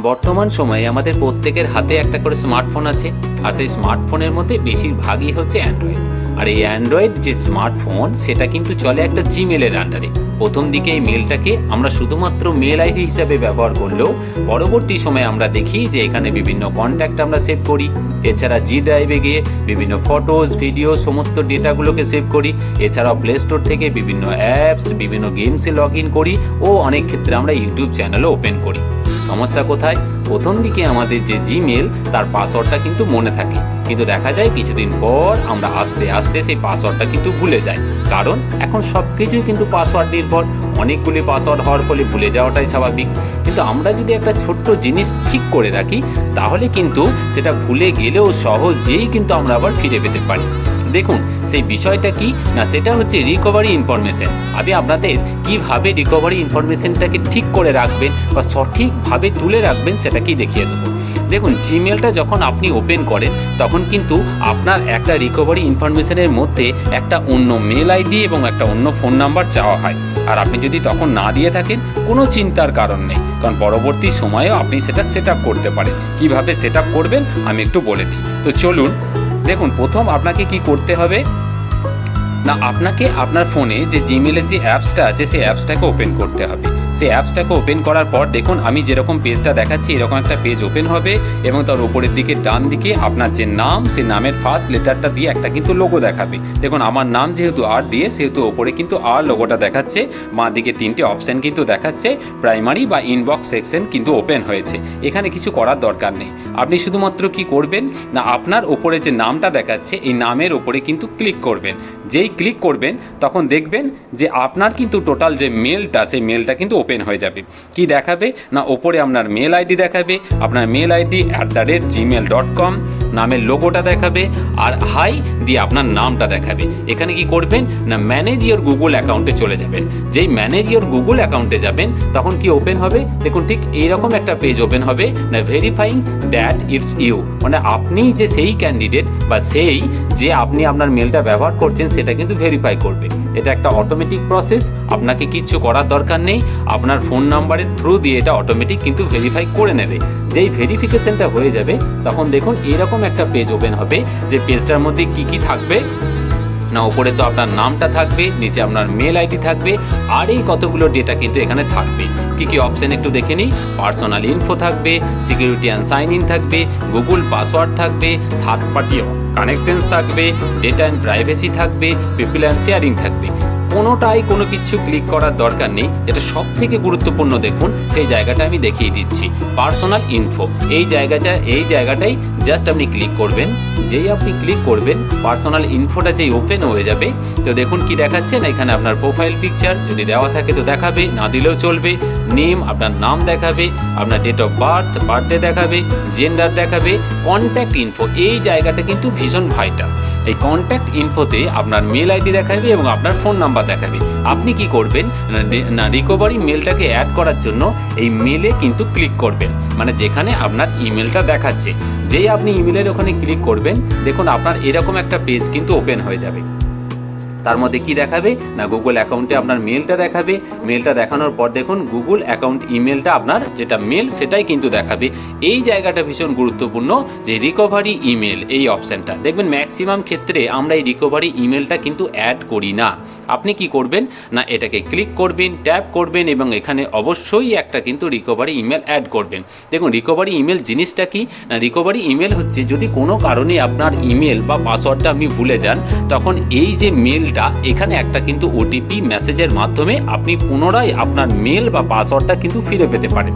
বর্তমান সময়ে আমাদের প্রত্যেকের হাতে একটা করে স্মার্টফোন আছে, আর সেই স্মার্টফোনের মধ্যে বেশিরভাগই হচ্ছে অ্যান্ড্রয়েড। আর এই অ্যান্ড্রয়েড যে স্মার্টফোন সেটা কিন্তু চলে একটা জিমেলের আন্ডারে। প্রথম দিকে এই মেলটাকে আমরা শুধুমাত্র মেল আইডি হিসাবে ব্যবহার করলেও পরবর্তী সময়ে আমরা দেখি যে এখানে বিভিন্ন কন্ট্যাক্ট আমরা সেভ করি। এছাড়া জি ড্রাইভে গিয়ে বিভিন্ন ফটোজ, ভিডিও, সমস্ত ডেটাগুলোকে সেভ করি। এছাড়াও প্লে স্টোর থেকে বিভিন্ন অ্যাপস, বিভিন্ন গেমসে লগ ইন করি ও অনেক ক্ষেত্রে আমরা ইউটিউব চ্যানেলও ওপেন করি। সমস্যা কোথায়? প্রথম দিকে আমাদের যে জিমেল তার পাসওয়ার্ডটা কিন্তু মনে থাকে, কিন্তু দেখা যায় কিছুদিন পর আমরা আস্তে আস্তে সেই পাসওয়ার্ডটা কিন্তু ভুলে যাই। কারণ এখন সব কিছুই কিন্তু পাসওয়ার্ড নির্ভর। অনেকগুলি পাসওয়ার্ড হওয়ার ফলে ভুলে যাওয়াটাই স্বাভাবিক। কিন্তু আমরা যদি একটা ছোট্ট জিনিস ঠিক করে রাখি তাহলে কিন্তু সেটা ভুলে গেলেও সহজেই কিন্তু আমরা আবার ফিরে পেতে পারি। দেখুন সেই বিষয়টা কি না, সেটা হচ্ছে রিকভারি ইনফরমেশন। আমি আপনাদের কিভাবে রিকভারি ইনফরমেশনটাকে ঠিক করে রাখবেন বা সঠিকভাবে তুলে রাখবেন সেটা কি দেখিয়ে দেবো। দেখুন, জিমেলটা যখন আপনি ওপেন করেন তখন কিন্তু আপনার একটা রিকভারি ইনফরমেশনের মধ্যে একটা অন্য মেল আইডি এবং একটা অন্য ফোন নাম্বার চাওয়া হয়। আর আপনি যদি তখন না দিয়ে থাকেন কোনো চিন্তার কারণ নেই, কারণ পরবর্তী সময়েও আপনি সেটা সেট আপ করতে পারেন। কীভাবে সেট আপ করবেন আমি একটু বলে দিই। তো চলুন দেখুন, প্রথম আপনাকে কি করতে হবে না, আপনাকে আপনার ফোনে যে জিমেলের যে অ্যাপসটা আছে সেই অ্যাপসটাকে ওপেন করতে হবে। সেই অ্যাপসটাকে ওপেন করার পর দেখুন আমি যেরকম পেজটা দেখাচ্ছি এরকম একটা পেজ ওপেন হবে এবং তার উপরের দিকে ডান দিকে আপনার যে নাম, সেই নামের ফার্স্ট লেটারটা দিয়ে একটা কিন্তু লোগো দেখাবে। দেখুন আমার নাম যেহেতু আর দিয়ে সেহেতু ওপরে কিন্তু আর লোগোটা দেখাচ্ছে। বাঁ দিকে তিনটে অপশান কিন্তু দেখাচ্ছে, প্রাইমারি বা ইনবক্স সেকশন কিন্তু ওপেন হয়েছে। এখানে কিছু করার দরকার নেই। আপনি শুধুমাত্র কি করবেন না, আপনার ওপরে যে নামটা দেখাচ্ছে এই নামের ওপরে কিন্তু ক্লিক করবেন। যেই ক্লিক করবেন তখন দেখবেন যে আপনার কিন্তু টোটাল যে মেলটা সেই মেলটা কিন্তু ওপেন হয়ে যাবে। কি দেখাবে না, ওপরে আপনার মেল আইডি দেখাবে, আপনার মেল আইডি @gmail.com, নামের লোগোটা দেখাবে আর হাই দিয়ে আপনার নামটা দেখাবে। এখানে কি করবেন না, ম্যানেজ ইওর গুগল অ্যাকাউন্টে চলে যাবেন। যেই ম্যানেজ ইওর গুগল অ্যাকাউন্টে যাবেন তখন কি ওপেন হবে, দেখুন ঠিক এইরকম একটা পেজ ওপেন হবে না, ভেরিফাইং দ্যাট ইটস ইউ, মানে আপনি যে সেই ক্যান্ডিডেট বা সেই যে আপনি আপনার মেলটা ব্যবহার করছেন সেটা কিন্তু ভেরিফাই করবে। এটা একটা অটোমেটিক প্রসেস, আপনাকে কিচ্ছু করার দরকার নেই। আপনার ফোন নাম্বারের থ্রু দিয়ে এটা অটোমেটিক কিন্তু ভেরিফাই করে নেবে। যেই ভেরিফিকেশনটা হয়ে যাবে তখন দেখুন এরকম একটা পেজ ওপেন হবে, যে পেজটার মধ্যে কি কি থাকবে না, ওপরে তো আপনার নামটা থাকবে, নিচে আপনার মেল আইডি থাকবে আর এই কতগুলো ডেটা কিন্তু এখানে থাকবে। কি কি অপশন একটু দেখে নিই। পার্সোনাল ইনফো থাকবে, সিকিউরিটি অ্যান্ড সাইন ইন থাকবে, গুগল পাসওয়ার্ড থাকবে, থার্ড পার্টি কানেকশনস থাকবে, ডেটা অ্যান্ড প্রাইভেসি থাকবে, পিপল অ্যান্ড শেয়ারিং থাকবে। কোনোটাই কোনো কিছু ক্লিক করার দরকার নেই। যেটা সব থেকে গুরুত্বপূর্ণ দেখুন সেই জায়গাটা আমি দেখিয়ে দিচ্ছি, পার্সোনাল ইনফো। এই জায়গাটাই জাস্ট আপনি ক্লিক করবেন। যেই আপনি ক্লিক করবেন পার্সোনাল ইনফোটা যেই ওপেন হয়ে যাবে তো দেখুন কি দেখাচ্ছে না, এখানে আপনার প্রোফাইল পিকচার যদি দেওয়া থাকে তো দেখাবে, না দিলেও চলবে। নেম, আপনার নাম দেখাবে, আপনার ডেট অফ বার্থডে দেখাবে, জেন্ডার দেখাবে, কন্ট্যাক্ট ইনফো। এই জায়গাটা কিন্তু ভীষণ ভাইটাল। এই কন্ট্যাক্ট ইনফোতে আপনার মেল আইডি দেখাবে এবং আপনার ফোন নাম্বার দেখাবে। আপনি কি করবেন না, রিকভারি মেলটাকে অ্যাড করার জন্য এই মেলে কিন্তু ক্লিক করবেন, মানে যেখানে আপনার ইমেলটা দেখাচ্ছে। যেই আপনি ইমেলের ওখানে ক্লিক করবেন দেখুন আপনার এরকম একটা পেজ কিন্তু ওপেন হয়ে যাবে। তার মধ্যে কি দেখাবে না, গুগল অ্যাকাউন্টে আপনার মেলটা দেখাবে। মেলটা দেখানোর পর দেখুন গুগল অ্যাকাউন্ট ইমেলটা আপনার যেটা মেল সেটাই কিন্তু দেখাবে। এই জায়গাটা ভীষণ গুরুত্বপূর্ণ, যে রিকভারি ইমেল এই অপশানটা। দেখবেন ম্যাক্সিমাম ক্ষেত্রে আমরা এই রিকভারি ইমেলটা কিন্তু অ্যাড করি না। আপনি কি করবেন না, এটাকে ক্লিক করবেন, ট্যাপ করবেন এবং এখানে অবশ্যই একটা কিন্তু রিকভারি ইমেল অ্যাড করবেন। দেখুন রিকভারি ইমেল জিনিসটা কি না, রিকভারি ইমেল হচ্ছে যদি কোনো কারণে আপনার ইমেল বা পাসওয়ার্ডটা আপনি ভুলে যান তখন এই যে মেলটা এখানে একটা কিন্তু ওটিপি মেসেজের মাধ্যমে আপনি পুনরায় আপনার মেল বা পাসওয়ার্ডটা কিন্তু ফিরে পেতে পারেন।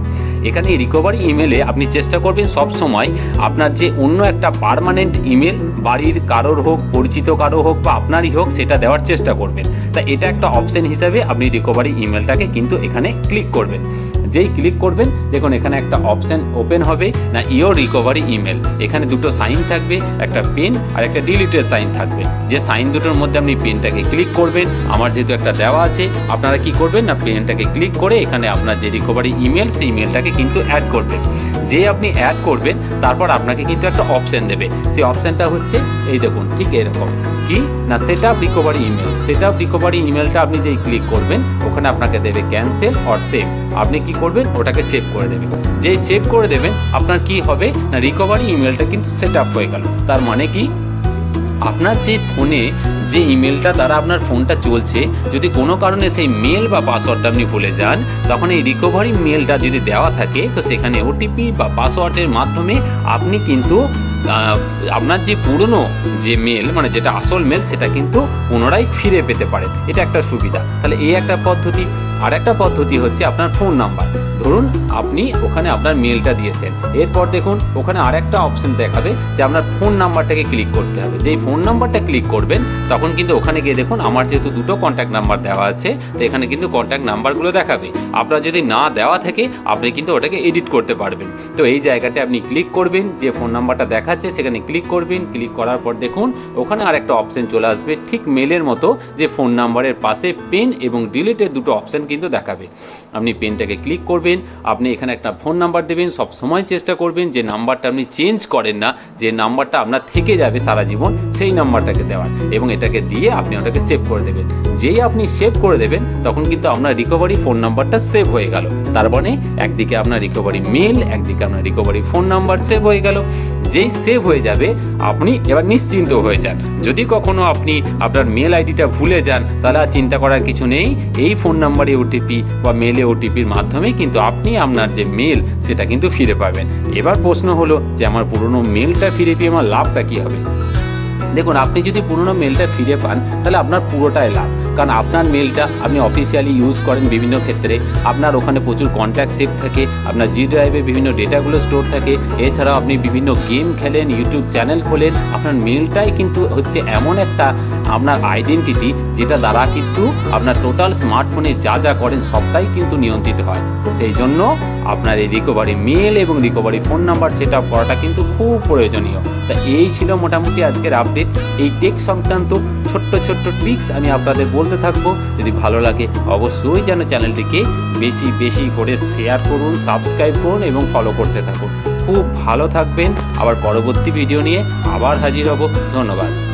এখানে রিকভারি ইমেলে আপনি চেষ্টা করবেন সব সময় আপনার যে অন্য একটা পার্মানেন্ট ইমেল, বাড়ির কারোর হোক, পরিচিত কারো হোক বা আপনারই হোক, সেটা দেওয়ার চেষ্টা করবেন। তা এটা একটা অপশন হিসাবে আপনি রিকভারি ইমেলটাকে কিন্তু এখানে ক্লিক করবেন। যেই ক্লিক করবেন দেখুন এখানে একটা অপশন ওপেন হবে না, ইওর রিকভারি ইমেল। এখানে দুটো সাইন থাকবে, একটা পেন আর একটা ডিলিটের সাইন থাকবে। যে সাইন দুটোর মধ্যে আপনি পেনটাকে ক্লিক করবেন। আমার যেহেতু একটা দেওয়া আছে, আপনারা কি করবেন না, পেনটাকে ক্লিক করে এখানে আপনার যে রিকভারি ইমেল সেই ইমেলটাকে নাম্বারটাকে কিন্তু অ্যাড করবেন। যে আপনি অ্যাড করবেন তারপর আপনাকে কিন্তু একটা অপশান দেবে, সেই অপশানটা হচ্ছে এই দেখুন ঠিক এরকম, কি না set up recovery email. Set up recovery ইমেলটা আপনি যেই ক্লিক করবেন ওখানে আপনাকে দেবে ক্যান্সেল অর সেভ। আপনি কি করবেন, ওটাকে সেভ করে দেবেন। যেই সেভ করে দেবেন আপনার কি হবে না রিকভারি ইমেলটা কিন্তু সেট আপ হয়ে গেল। তার মানে কি, আপনার যে ফোনে যে ইমেলটা দ্বারা আপনার ফোনটা চলছে, যদি কোনো কারণে সেই মেল বা পাসওয়ার্ডটা আপনি ভুলে যান, তখন এই রিকভারি মেলটা যদি দেওয়া থাকে তো সেখানে ওটিপি বা পাসওয়ার্ডের মাধ্যমে আপনি কিন্তু আপনার যে পুরনো যে মেল মানে যেটা আসল মেল সেটা কিন্তু পুনরায় ফিরে পেতে পারেন। এটা একটা সুবিধা। তাহলে এই একটা পদ্ধতি। আর একটা পদ্ধতি হচ্ছে আপনার ফোন নাম্বার। ধরুন আপনি ওখানে আপনার মেলটা দিয়েছেন, এরপর দেখুন ওখানে আরেকটা অপশন দেখাবে যে আপনার ফোন নাম্বারটাকে ক্লিক করতে হবে। যেই ফোন নাম্বারটা ক্লিক করবেন তখন কিন্তু ওখানে গিয়ে দেখুন আমার যেহেতু দুটো কন্ট্যাক্ট নাম্বার দেওয়া আছে তো এখানে কিন্তু কন্ট্যাক্ট নাম্বারগুলো দেখাবে। আপনার যদি না দেওয়া থাকে আপনি কিন্তু ওটাকে এডিট করতে পারবেন। তো এই জায়গাটা আপনি ক্লিক করবেন, যে ফোন নাম্বারটা দেখাচ্ছে সেখানে ক্লিক করবেন। ক্লিক করার পর দেখুন ওখানে আরেকটা অপশন চলে আসবে ঠিক মেলের মতো, যে ফোন নাম্বারের পাশে পেন এবং ডিলিটের দুটো অপশন কিন্তু দেখাবে। আপনি পেনটাকে ক্লিক করবেন, আপনি এখানে একটা ফোন নাম্বার দেবেন। সব সময় চেষ্টা করবেন যে নাম্বারটা আপনি চেঞ্জ করেন না, যে নাম্বারটা আপনার থেকে যাবে সারা জীবন সেই নাম্বারটাকে দেওয়ার, এবং এটাকে দিয়ে আপনি ওটাকে সেভ করে দেবেন। যেই আপনি সেভ করে দেবেন তখন কিন্তু আপনার রিকভারি ফোন নাম্বারটা সেভ হয়ে গেল। তার মানে একদিকে আপনার রিকভারি মেল, একদিকে আপনার রিকভারি ফোন নাম্বার সেভ হয়ে গেল। যেই সেভ হয়ে যাবে আপনি এবার নিশ্চিন্ত হয়ে যান। যদি কখনো আপনি আপনার মেল আইডিটা ভুলে যান তাহলে আর চিন্তা করার কিছু নেই। এই ফোন নাম্বারে ওটিপি বা মেলে ওটিপির মাধ্যমে কিন্তু আপনি আপনার যে মেল সেটা কিন্তু ফিরে পাবেন। এবার প্রশ্ন হলো যে আমার পুরনো মেলটা ফিরে পেয়ে আমার লাভটা কী হবে? দেখুন, আপনি যদি পুরনো মেলটা ফিরে পান তাহলে আপনার পুরোটাই লাভ। কারণ আপনার মেলটা আপনি অফিসিয়ালি ইউজ করেন বিভিন্ন ক্ষেত্রে, আপনার ওখানে প্রচুর কন্ট্যাক্ট সেভ থাকে, আপনার জি ড্রাইভে বিভিন্ন ডেটাগুলো স্টোর থাকে, এছাড়াও আপনি বিভিন্ন গেম খেলেন, ইউটিউব চ্যানেল খোলেন। আপনার মেলটাই কিন্তু হচ্ছে এমন একটা আপনার আইডেন্টিটি যেটা দ্বারা কিন্তু আপনার টোটাল স্মার্টফোনে যা যা করেন সবটাই কিন্তু নিয়ন্ত্রিত হয়। তো সেই জন্য আপনার এই রিকভারি মেল এবং recovery phone number set up করাটা কিন্তু খুব প্রয়োজনীয়। তা এই ছিল মোটামুটি আজকের আপডেট। এই টেক সংক্রান্ত ছোট্ট ছোট্ট ট্রিক্স আমি আপনাদের বলতে থাকবো। যদি ভালো লাগে অবশ্যই যেন চ্যানেলটিকে বেশি বেশি করে শেয়ার করুন, সাবস্ক্রাইব করুন এবং ফলো করতে থাকুন। খুব ভালো থাকবেন। আবার পরবর্তী ভিডিও নিয়ে আবার হাজির হব। ধন্যবাদ।